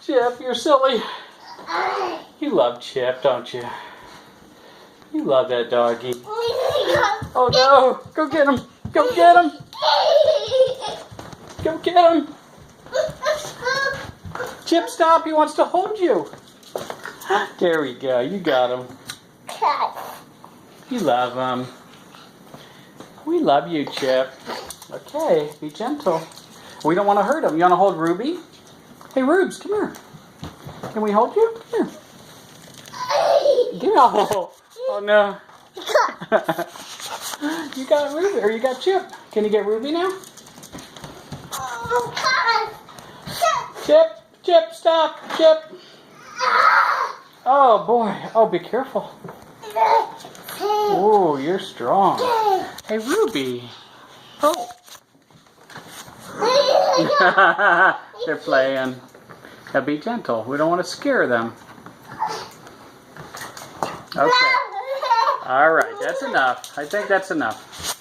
Chip, you're silly. You love Chip, don't you? You love that doggy. Oh no! Go get him! Go get him! Go get him! Chip, stop! He wants to hold you. There we go. You got him. You love him. We love you, Chip. Okay, be gentle. We don't want to hurt him. You want to hold Ruby? Hey, Rubes, come here. Can we hold you? Come here. No. Oh, no. You got Ruby, or you got Chip. Can you get Ruby now? Chip, stop. Chip. Oh, boy. Oh, be careful. Oh, you're strong. Hey, Ruby. Oh. They're playing. Now be gentle. We don't want to scare them. Okay. All right, that's enough. I think that's enough.